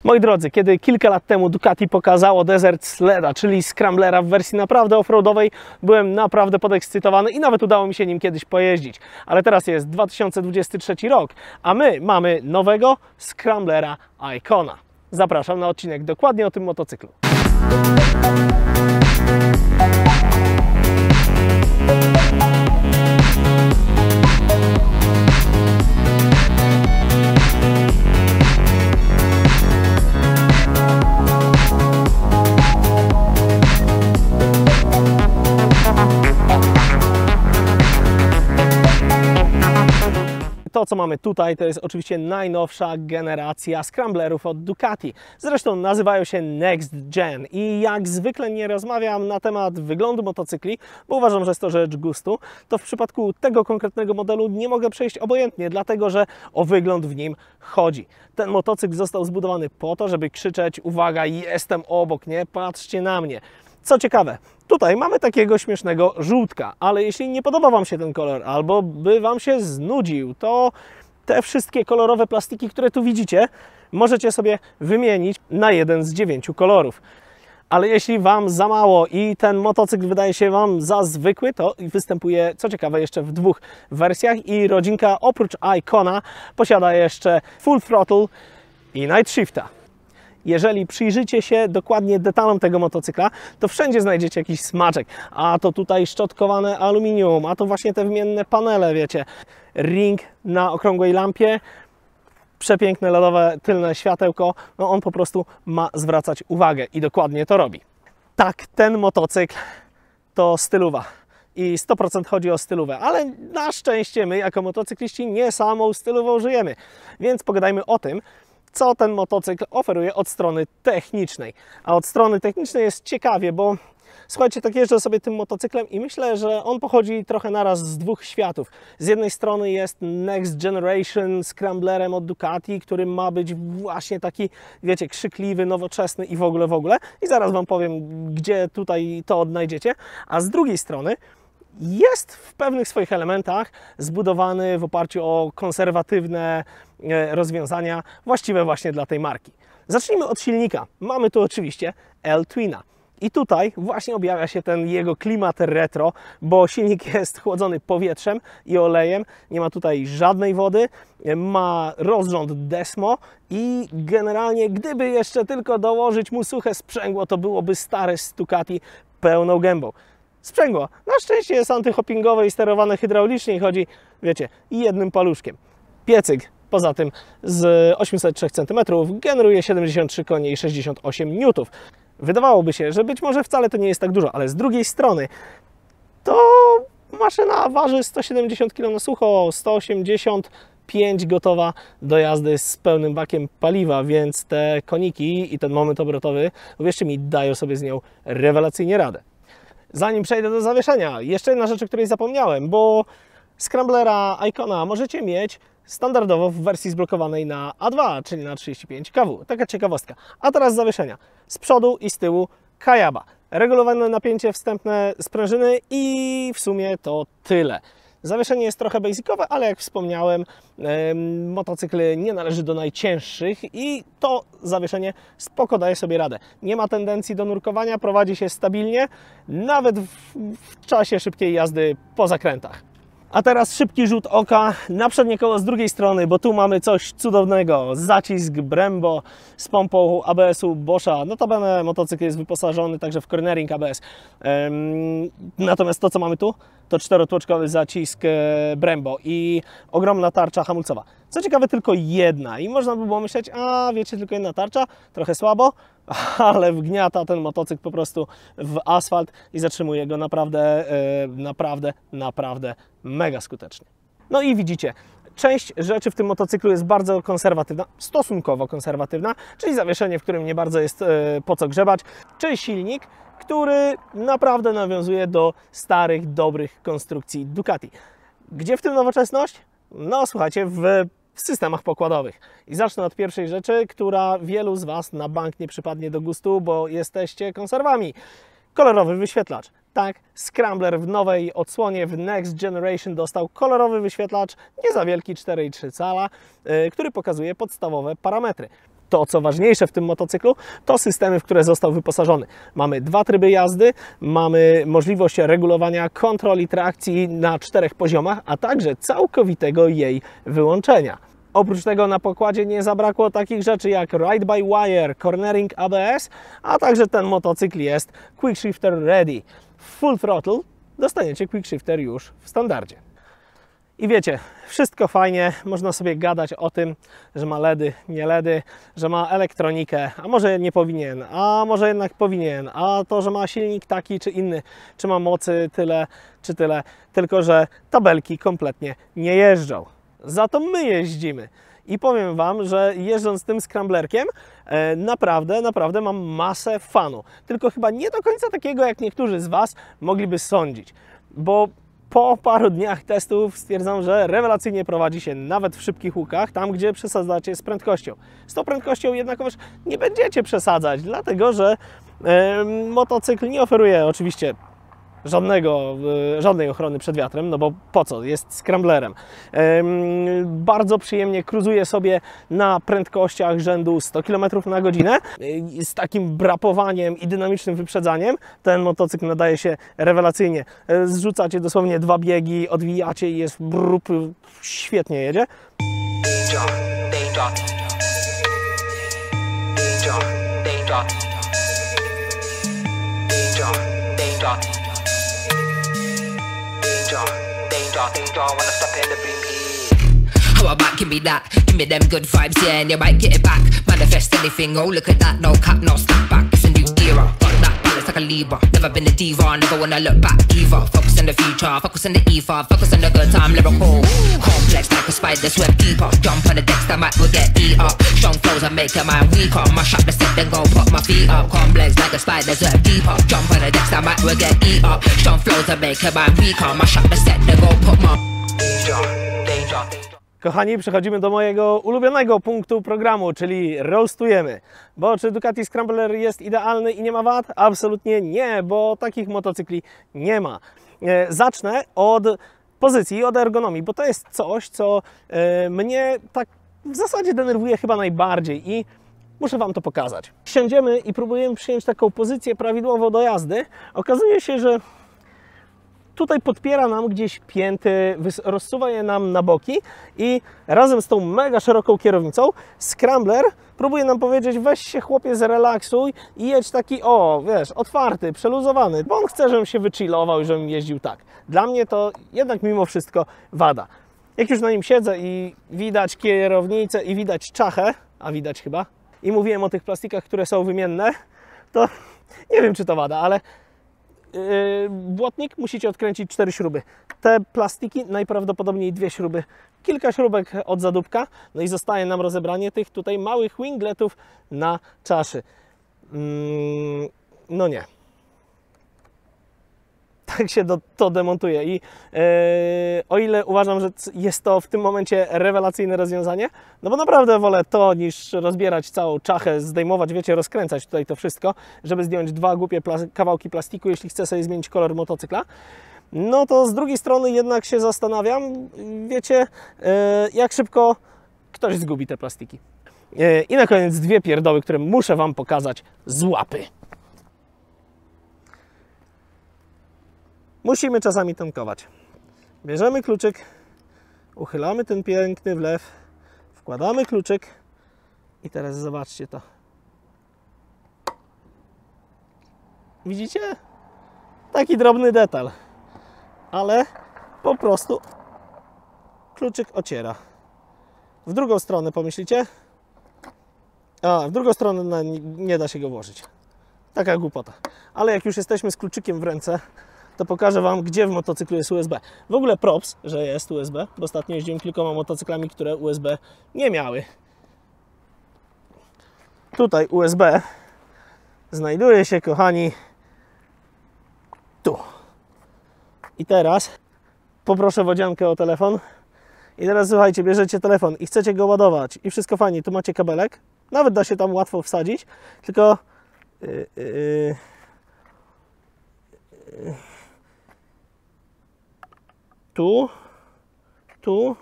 Moi drodzy, kiedy kilka lat temu Ducati pokazało Desert Sleda, czyli Scramblera w wersji naprawdę offroadowej, byłem naprawdę podekscytowany i nawet udało mi się nim kiedyś pojeździć. Ale teraz jest 2023 rok, a my mamy nowego Scramblera Icona. Zapraszam na odcinek dokładnie o tym motocyklu. To, co mamy tutaj, to jest oczywiście najnowsza generacja Scramblerów od Ducati. Zresztą nazywają się Next Gen i jak zwykle nie rozmawiam na temat wyglądu motocykli, bo uważam, że jest to rzecz gustu, to w przypadku tego konkretnego modelu nie mogę przejść obojętnie, dlatego że o wygląd w nim chodzi. Ten motocykl został zbudowany po to, żeby krzyczeć: uwaga, jestem obok, nie? Patrzcie na mnie. Co ciekawe, tutaj mamy takiego śmiesznego żółtka, ale jeśli nie podoba Wam się ten kolor albo by Wam się znudził, to te wszystkie kolorowe plastiki, które tu widzicie, możecie sobie wymienić na jeden z 9 kolorów. Ale jeśli Wam za mało i ten motocykl wydaje się Wam za zwykły, to występuje, co ciekawe, jeszcze w 2 wersjach i rodzinka oprócz Icona posiada jeszcze Full Throttle i Night Shifta. Jeżeli przyjrzycie się dokładnie detalom tego motocykla, to wszędzie znajdziecie jakiś smaczek. A to tutaj szczotkowane aluminium, a to właśnie te wymienne panele, wiecie. Ring na okrągłej lampie, przepiękne LEDowe tylne światełko. No on po prostu ma zwracać uwagę i dokładnie to robi. Tak, ten motocykl to stylowa. I 100% chodzi o stylówę, ale na szczęście my jako motocykliści nie samą stylową żyjemy. Więc pogadajmy o tym, co ten motocykl oferuje od strony technicznej. A od strony technicznej jest ciekawie, bo słuchajcie, tak jeżdżę sobie tym motocyklem i myślę, że on pochodzi trochę naraz z 2 światów. Z jednej strony jest Next Generation Scramblerem od Ducati, który ma być właśnie taki, wiecie, krzykliwy, nowoczesny i w ogóle. I zaraz Wam powiem, gdzie tutaj to odnajdziecie. A z drugiej strony jest w pewnych swoich elementach zbudowany w oparciu o konserwatywne rozwiązania właściwe właśnie dla tej marki. Zacznijmy od silnika. Mamy tu oczywiście L-Twina. I tutaj właśnie objawia się ten jego klimat retro, bo silnik jest chłodzony powietrzem i olejem, nie ma tutaj żadnej wody, ma rozrząd Desmo i generalnie gdyby jeszcze tylko dołożyć mu suche sprzęgło, to byłoby stare z Ducati pełną gębą. Sprzęgło na szczęście jest antyhoppingowe i sterowane hydraulicznie i chodzi, wiecie, jednym paluszkiem. Piecyk poza tym z 803 cm generuje 73 konie i 68 N. Wydawałoby się, że być może wcale to nie jest tak dużo, ale z drugiej strony to maszyna waży 170 kg na sucho, 185 gotowa do jazdy z pełnym bakiem paliwa, więc te koniki i ten moment obrotowy, uwierzcie mi, dają sobie z nią rewelacyjnie radę. Zanim przejdę do zawieszenia, jeszcze jedna rzecz, o której zapomniałem, bo Scramblera Icona możecie mieć standardowo w wersji zblokowanej na A2, czyli na 35 kW. Taka ciekawostka. A teraz zawieszenia. Z przodu i z tyłu Kayaba. Regulowane napięcie wstępne sprężyny i w sumie to tyle. Zawieszenie jest trochę basicowe, ale jak wspomniałem, motocykl nie należy do najcięższych i to zawieszenie spoko daje sobie radę. Nie ma tendencji do nurkowania, prowadzi się stabilnie, nawet w czasie szybkiej jazdy po zakrętach. A teraz szybki rzut oka na przednie koło z drugiej strony, bo tu mamy coś cudownego. Zacisk Brembo z pompą ABS-u Boscha. Notabene motocykl jest wyposażony także w cornering ABS. Natomiast to, co mamy tu, to 4-tłoczkowy zacisk Brembo i ogromna tarcza hamulcowa. Co ciekawe, tylko jedna. I można by było myśleć, a wiecie, tylko jedna tarcza, trochę słabo, ale wgniata ten motocykl po prostu w asfalt i zatrzymuje go naprawdę mega skutecznie. No i widzicie, część rzeczy w tym motocyklu jest bardzo konserwatywna, stosunkowo konserwatywna, czyli zawieszenie, w którym nie bardzo jest po co grzebać, czyli silnik, który naprawdę nawiązuje do starych, dobrych konstrukcji Ducati. Gdzie w tym nowoczesność? No słuchajcie, w systemach pokładowych. I zacznę od pierwszej rzeczy, która wielu z Was na bank nie przypadnie do gustu, bo jesteście konserwami. Kolorowy wyświetlacz. Tak, Scrambler w nowej odsłonie w Next Generation dostał kolorowy wyświetlacz, nie za wielki, 4,3 cala, który pokazuje podstawowe parametry. to, co ważniejsze w tym motocyklu, to systemy, w które został wyposażony. Mamy 2 tryby jazdy, mamy możliwość regulowania kontroli trakcji na 4 poziomach, a także całkowitego jej wyłączenia. Oprócz tego na pokładzie nie zabrakło takich rzeczy jak Ride by Wire, Cornering ABS, a także ten motocykl jest Quick Shifter Ready. W Full Throttle dostaniecie Quick Shifter już w standardzie. I wiecie, wszystko fajnie, można sobie gadać o tym, że ma LEDy, nie LEDy, że ma elektronikę, a może nie powinien, a może jednak powinien, a to, że ma silnik taki czy inny, czy ma mocy tyle czy tyle, tylko że tabelki kompletnie nie jeżdżą. Za to my jeździmy. I powiem Wam, że jeżdżąc tym scramblerkiem naprawdę mam masę fanu. Tylko chyba nie do końca takiego, jak niektórzy z Was mogliby sądzić. Bo po paru dniach testów stwierdzam, że rewelacyjnie prowadzi się nawet w szybkich łukach, tam gdzie przesadzacie z prędkością. Z tą prędkością jednakowoż nie będziecie przesadzać, dlatego że motocykl nie oferuje oczywiście żadnej ochrony przed wiatrem, no bo po co? Jest scramblerem. Bardzo przyjemnie cruzuje sobie na prędkościach rzędu 100 km na godzinę. Z takim brapowaniem i dynamicznym wyprzedzaniem ten motocykl nadaje się rewelacyjnie. Zrzucacie dosłownie 2 biegi, odwijacie i jest brup, świetnie jedzie. How about give me that, give me them good vibes, yeah, and you might get it back. Manifest anything, oh look at that, no cap, no snap back. It's a new era, got that balance like a Libra. Never been a diva, never wanna look back either. Focus on the future, focus on the ether, focus on the good time, lyrical. Complex like a spider, swim deeper. Jump on the decks, that might will get eat up. Strong flows and make a man weaker. Mash up the set, then go put my feet up. Complex like a spider, swim deeper. Jump on the decks, that might will get eat up. Strong flows and make a man weaker. Mash up the set, then go put my danger. Kochani, przechodzimy do mojego ulubionego punktu programu, czyli roastujemy. Bo czy Ducati Scrambler jest idealny i nie ma wad? Absolutnie nie, bo takich motocykli nie ma. Zacznę od pozycji, od ergonomii, bo to jest coś, co mnie tak w zasadzie denerwuje chyba najbardziej i muszę Wam to pokazać. Siądziemy i próbujemy przyjąć taką pozycję prawidłowo do jazdy. Okazuje się, że tutaj podpiera nam gdzieś pięty, rozsuwa je nam na boki i razem z tą mega szeroką kierownicą Scrambler próbuje nam powiedzieć: weź się chłopie, zrelaksuj i jedź taki, o wiesz, otwarty, przeluzowany, bo on chce, żebym się wychillował i żebym jeździł tak. Dla mnie to jednak mimo wszystko wada. Jak już na nim siedzę i widać kierownicę i widać czachę, a widać chyba, i mówiłem o tych plastikach, które są wymienne, to nie wiem, czy to wada, ale błotnik musicie odkręcić 4 śruby. Te plastiki najprawdopodobniej 2 śruby. Kilka śrubek od zadupka, no i zostaje nam rozebranie tych tutaj małych wingletów na czaszy. No nie. Tak się to demontuje i o ile uważam, że jest to w tym momencie rewelacyjne rozwiązanie, no bo naprawdę wolę to niż rozbierać całą czachę, zdejmować, wiecie, rozkręcać tutaj to wszystko, żeby zdjąć 2 głupie kawałki plastiku, jeśli chcę sobie zmienić kolor motocykla. No to z drugiej strony jednak się zastanawiam, wiecie, jak szybko ktoś zgubi te plastiki. I na koniec 2 pierdoły, które muszę Wam pokazać z łapy. Musimy czasami tankować. Bierzemy kluczyk, uchylamy ten piękny wlew, wkładamy kluczyk i teraz zobaczcie to. Widzicie? Taki drobny detal, ale po prostu kluczyk ociera. W drugą stronę pomyślicie? A, w drugą stronę nie da się go włożyć. Taka głupota. Ale jak już jesteśmy z kluczykiem w ręce, to pokażę Wam, gdzie w motocyklu jest USB. W ogóle props, że jest USB, bo ostatnio jeździłem kilkoma motocyklami, które USB nie miały. Tutaj USB znajduje się, kochani, tu. I teraz poproszę wodziankę o telefon. I teraz słuchajcie, bierzecie telefon i chcecie go ładować i wszystko fajnie, tu macie kabelek. Nawet da się tam łatwo wsadzić, tylko tu,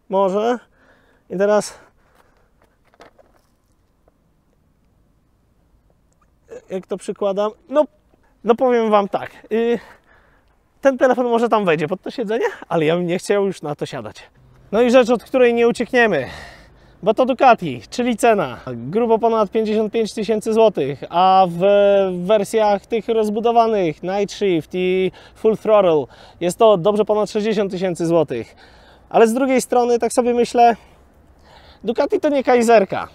może. I teraz jak to przykładam, no powiem Wam tak, ten telefon może tam wejdzie pod to siedzenie, ale ja bym nie chciał już na to siadać. No i rzecz, od której nie uciekniemy, bo to Ducati, czyli cena. Grubo ponad 55 000 złotych, a w wersjach tych rozbudowanych Night Shift i Full Throttle jest to dobrze ponad 60 000 złotych. Ale z drugiej strony, tak sobie myślę, Ducati to nie kajzerka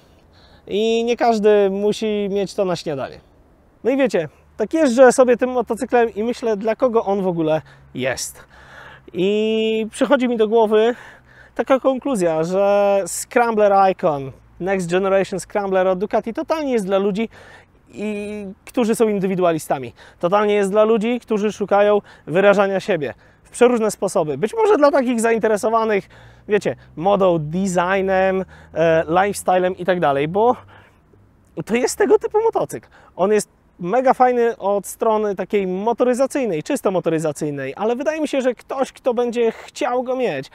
i nie każdy musi mieć to na śniadanie. No i wiecie, tak jeżdżę sobie tym motocyklem i myślę, dla kogo on w ogóle jest. I przychodzi mi do głowy taka konkluzja, że Scrambler Icon, Next Generation Scrambler od Ducati totalnie jest dla ludzi, którzy są indywidualistami. Totalnie jest dla ludzi, którzy szukają wyrażania siebie w przeróżne sposoby. Być może dla takich zainteresowanych, wiecie, modą, designem, lifestylem i tak dalej, bo to jest tego typu motocykl. On jest mega fajny od strony takiej motoryzacyjnej, czysto motoryzacyjnej, ale wydaje mi się, że ktoś, kto będzie chciał go mieć,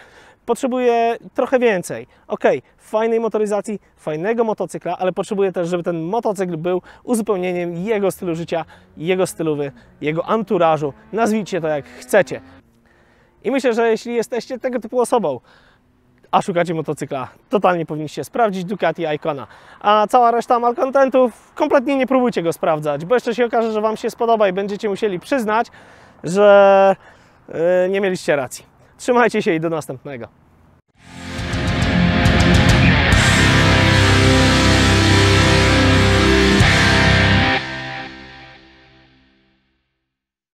potrzebuje trochę więcej. Okej, fajnej motoryzacji, fajnego motocykla, ale potrzebuje też, żeby ten motocykl był uzupełnieniem jego stylu życia, jego stylowy, jego anturażu. Nazwijcie to jak chcecie. I myślę, że jeśli jesteście tego typu osobą, a szukacie motocykla, totalnie powinniście sprawdzić Ducati Icona. A cała reszta malkontentów, kompletnie nie próbujcie go sprawdzać, bo jeszcze się okaże, że Wam się spodoba i będziecie musieli przyznać, że nie mieliście racji. Trzymajcie się i do następnego.